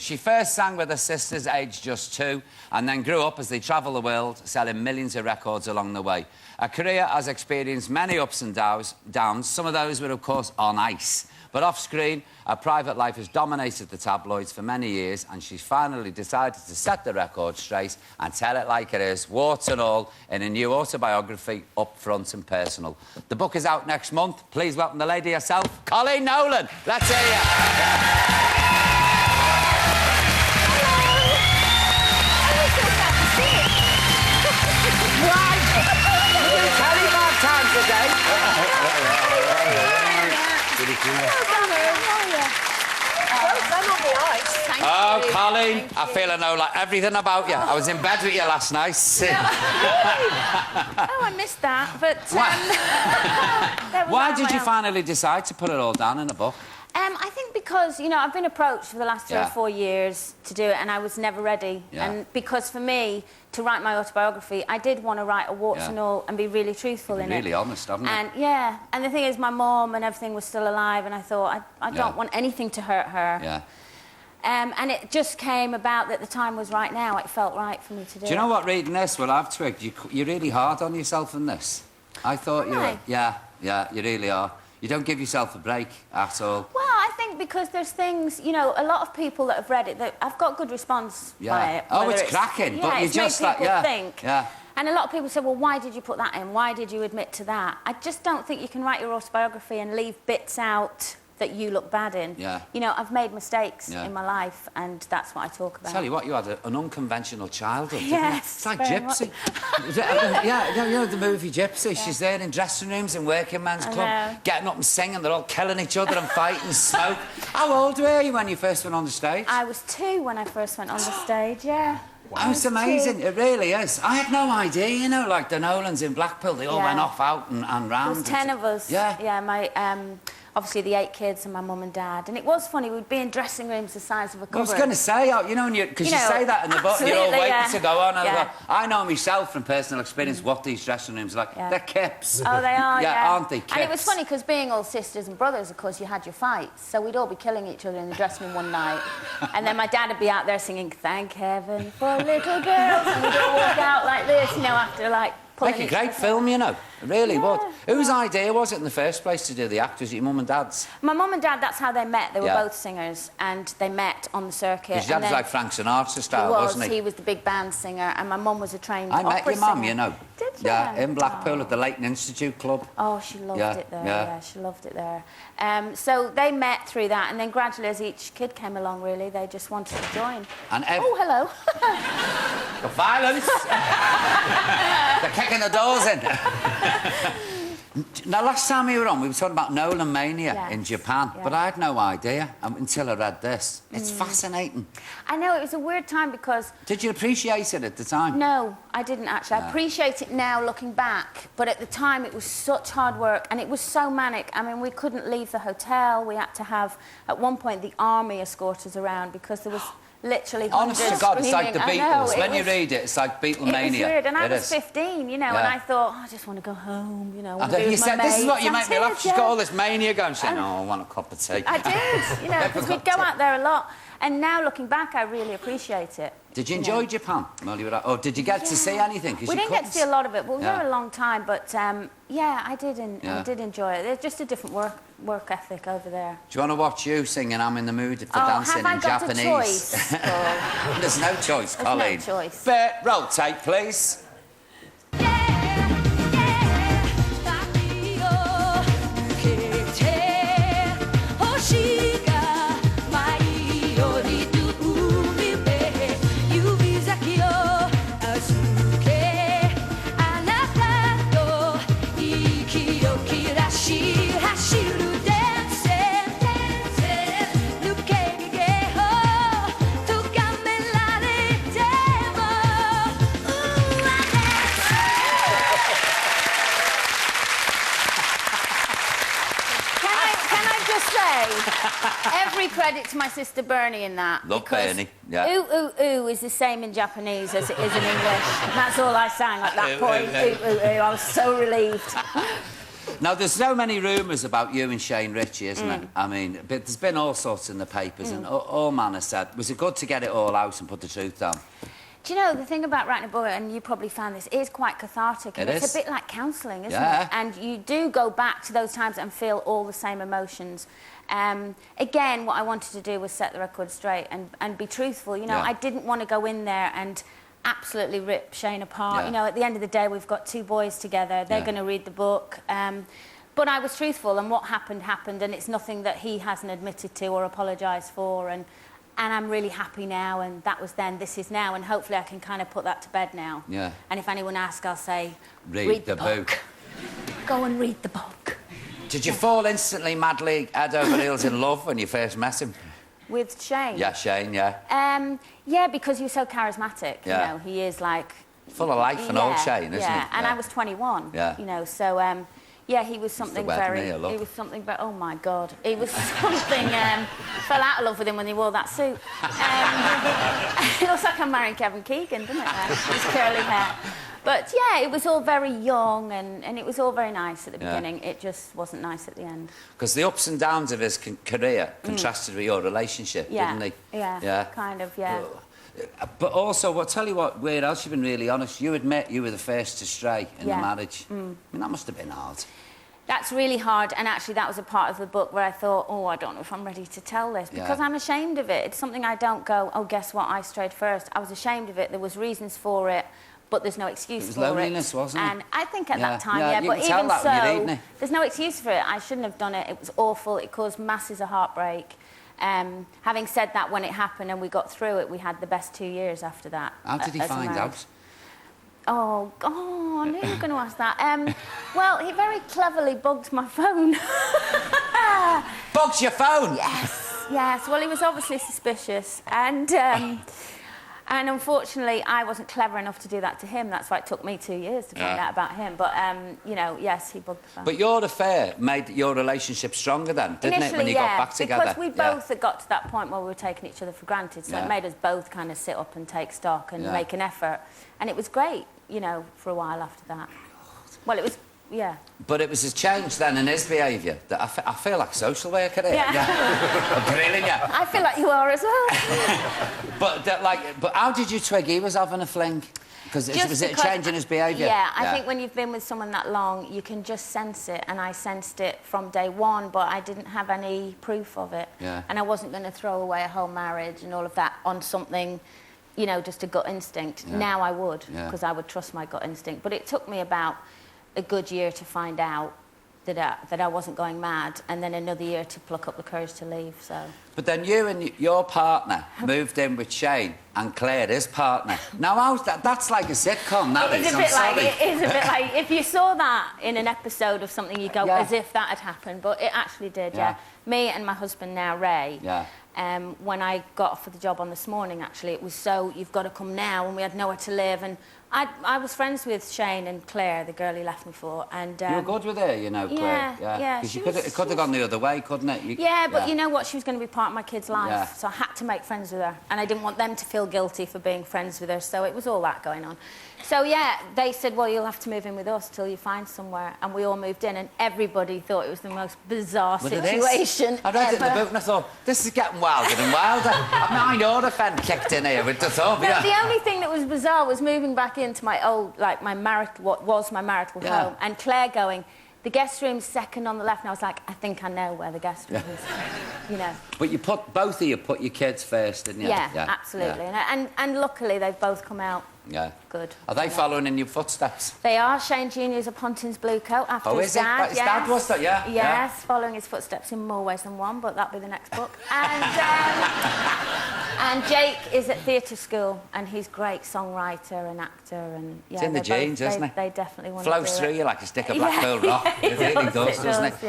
She first sang with her sisters, aged just 2, and then grew up as they travel the world, selling millions of records along the way. Her career has experienced many ups and downs. Some of those were, of course, on ice. But off-screen, her private life has dominated the tabloids for many years, and she's finally decided to set the record straight and tell it like it is, warts and all, in a new autobiography, Upfront And Personal. The book is out next month. Please welcome the lady herself, Coleen Nolan. Let's hear you. Oh, Coleen, I feel I know like everything about you. I was in bed with you last night. Oh, I missed that, but... Why did you finally decide to put it all down in a book? I think because, you know, I've been approached for the last 3 or 4 years to do it, and I was never ready. And because for me, to write my autobiography, I did want to write a warts and all and be really truthful in it. Really honest, haven't you? And, and the thing is, my mom and everything was still alive, and I thought, I don't want anything to hurt her. And it just came about that the time was right now. It felt right for me to do it. Do you know what, reading this, what I've twigged? You're really hard on yourself in this. I thought you were. Yeah, you really are. You don't give yourself a break at all. Well, I think because there's things, you know, a lot of people that have read it, that I've got good response by it. Oh, it's cracking, but you just like, think. And a lot of people say, well, why did you put that in? Why did you admit to that? I just don't think you can write your autobiography and leave bits out that you look bad in. You know, I've made mistakes in my life, and that's what I talk about. Tell you what, you had an unconventional childhood, didn't you? It's like Gypsy. You know the movie Gypsy? She's there in dressing rooms in working men's club, getting up and singing, they're all killing each other and fighting smoke. How old were you when you first went on the stage? I was 2 when I first went on the stage, Wow. It's amazing, it really is. I had no idea, you know, like the Nolans in Blackpool, they all went off out and round. There was 10 of us. My... obviously, the 8 kids and my mum and dad. And it was funny, we'd be in dressing rooms the size of a cupboard. I was going to say, you know, because you say that in the book, you're all waiting to go on. I know myself from personal experience what these dressing rooms are like. They're kips. Oh, they are, aren't they, kips? And it was funny, because being all sisters and brothers, of course, you had your fights. So we'd all be killing each other in the dressing room one night. And then my dad would be out there singing, "Thank Heaven for Little Girls." And we'd all walk out like this, you know, after, like... Like a great film, you know. It really would. Whose idea was it in the first place to do the act? Was it your mum and dad's? My mum and dad, that's how they met. They were both singers, and they met on the circuit. His dad was like Frank Sinatra style, wasn't he? He was the big band singer, and my mum was a trained opera singer. I met your mum, you know. Did you? Yeah, in Blackpool at the Leighton Institute Club. Oh, she loved it there. She loved it there. So they met through that, and then gradually, as each kid came along, really, they just wanted to join. And oh, hello. The violence. They're kicking the doors in. Now, last time we were on, we were talking about Nolan mania in Japan, but I had no idea until I read this. It's fascinating. I know, it was a weird time because... Did you appreciate it at the time? No, I didn't actually. I appreciate it now, looking back, but at the time it was such hard work, and it was so manic. I mean, we couldn't leave the hotel. We had to have, at one point, the army escort us around because there was... literally honest to God, it's like the Beatles. When you read it, it's like Beatlemania. It was weird, and I was 15, you know, and I thought, I just want to go home, you know. And then you said, this is what you make me laugh. She's got all this mania going. She's saying, oh, I want a cup of tea. I did, you know, because we'd go out there a lot. And now, looking back, I really appreciate it. Did you enjoy Japan while you were out? Or did you get to see anything? We didn't get to see a lot of it, but we were there a long time. But, yeah, I did enjoy it. There's just a different work ethic over there. Do you want to watch you singing I'm in the Mood for Dancing in Japanese? A choice? There's no choice, Coleen. There's no choice. Roll tape, please. Every credit to my sister Bernie in that. Love Bernie, ooh, ooh, ooh is the same in Japanese as it is in English. And that's all I sang at that point. Ooh, ooh, ooh. I was so relieved. Now, there's so many rumours about you and Shane Richie, isn't it? I mean, but there's been all sorts in the papers, and all man has said. Was it good to get it all out and put the truth down? Do you know, the thing about writing a book, and you probably found this, is quite cathartic. And it's a bit like counselling, isn't it? And you do go back to those times and feel all the same emotions. Again, what I wanted to do was set the record straight and be truthful. You know, I didn't want to go in there and absolutely rip Shane apart. You know, at the end of the day, we've got 2 boys together. They're going to read the book. But I was truthful, and what happened, happened, and it's nothing that he hasn't admitted to or apologised for. And I'm really happy now, and that was then, this is now, and hopefully I can kind of put that to bed now. Yeah. And if anyone asks, I'll say, read the book. Go and read the book. Did you fall instantly, madly, head over heels in love when you first met him? With Shane? Yeah, Shane, yeah. Yeah, because he was so charismatic, you know, he is like... Full of life and old Shane, isn't he? Yeah, and I was 21, you know, so... yeah, he was something very... He was something very... Oh, my God. He was something... fell out of love with him when he wore that suit. It looks like I'm marrying Kevin Keegan, doesn't it? His curly hair. But, yeah, it was all very young and it was all very nice at the beginning. It just wasn't nice at the end. Because the ups and downs of his career contrasted with your relationship, didn't they? Yeah, kind of, yeah. But also, I'll tell you what, where else you've been really honest, you admit you were the first to stray in the marriage. I mean, that must have been hard. That's really hard, and actually that was a part of the book where I thought, oh, I don't know if I'm ready to tell this, because I'm ashamed of it. It's something I don't go, oh, guess what, I strayed first. I was ashamed of it, there was reasons for it, but there's no excuse for it. It was loneliness, wasn't it? And I think at that time, but even so, there's no excuse for it. I shouldn't have done it. It was awful. It caused masses of heartbreak. Having said that, when it happened and we got through it, we had the best 2 years after that. How did he find out? Oh, I knew you were going to ask that. Well, he very cleverly bugged my phone. Bugs your phone? Yes, yes. Well, he was obviously suspicious, and unfortunately, I wasn't clever enough to do that to him. That's why it took me 2 years to find out about him. But, you know, yes, he bugged the phone. But your affair made your relationship stronger then, didn't it, when you got back together? Because we both had got to that point where we were taking each other for granted, so it made us both kind of sit up and take stock and make an effort. And it was great, you know, for a while after that. Well, it was... Yeah. But it was a change then in his behaviour that I feel like a social worker here. Yeah. Really, yeah. I feel like you are as well. But how did you twig he was having a fling? Was it a change in his behaviour? Yeah, I think when you've been with someone that long, you can just sense it, and I sensed it from day one, but I didn't have any proof of it. Yeah. And I wasn't going to throw away a whole marriage and all of that on something, you know, just a gut instinct. Yeah. Now I would, because I would trust my gut instinct. But it took me about a good year to find out that I wasn't going mad, and then another year to pluck up the courage to leave, so... But then you and your partner moved in with Shane and Clare, his partner. Now, how's that? That's like a sitcom, that is. It is a bit like... If you saw that in an episode of something, you go, as if that had happened, but it actually did, Me and my husband now, Ray, when I got offered the job on This Morning, actually, it was so, you've got to come now, and we had nowhere to live, and I was friends with Shane and Clare, the girl he left me for, and... you were good with her, you know, Clare. Yeah. Because it could have gone the other way, couldn't it? But you know what? She was going to be part of my kid's life, so I had to make friends with her, and I didn't want them to feel guilty for being friends with her, so it was all that going on. So, yeah, they said, well, you'll have to move in with us till you find somewhere, and we all moved in, and everybody thought it was the most bizarre situation I read it in the book, and I thought, this is getting wilder and wilder. I know the fan kicked in here with the thought. The only thing that was bizarre was moving back into my old, like, what was my marital home, and Claire going, the guest room's second on the left, and I was like, I think I know where the guest room is, you know. But both of you put your kids first, didn't you? Yeah, absolutely. Yeah. And luckily, they've both come out good. Are they following in your footsteps? They are. Shane Jr. is a Pontin's blue coat after his dad. His dad was that, Yes, following his footsteps in more ways than one, but that'll be the next book. And Jake is at theatre school, and he's a great songwriter and actor, and it's in the genes, isn't it? They definitely want to do flows through you like a stick of Blackpool rock. It really does, doesn't it?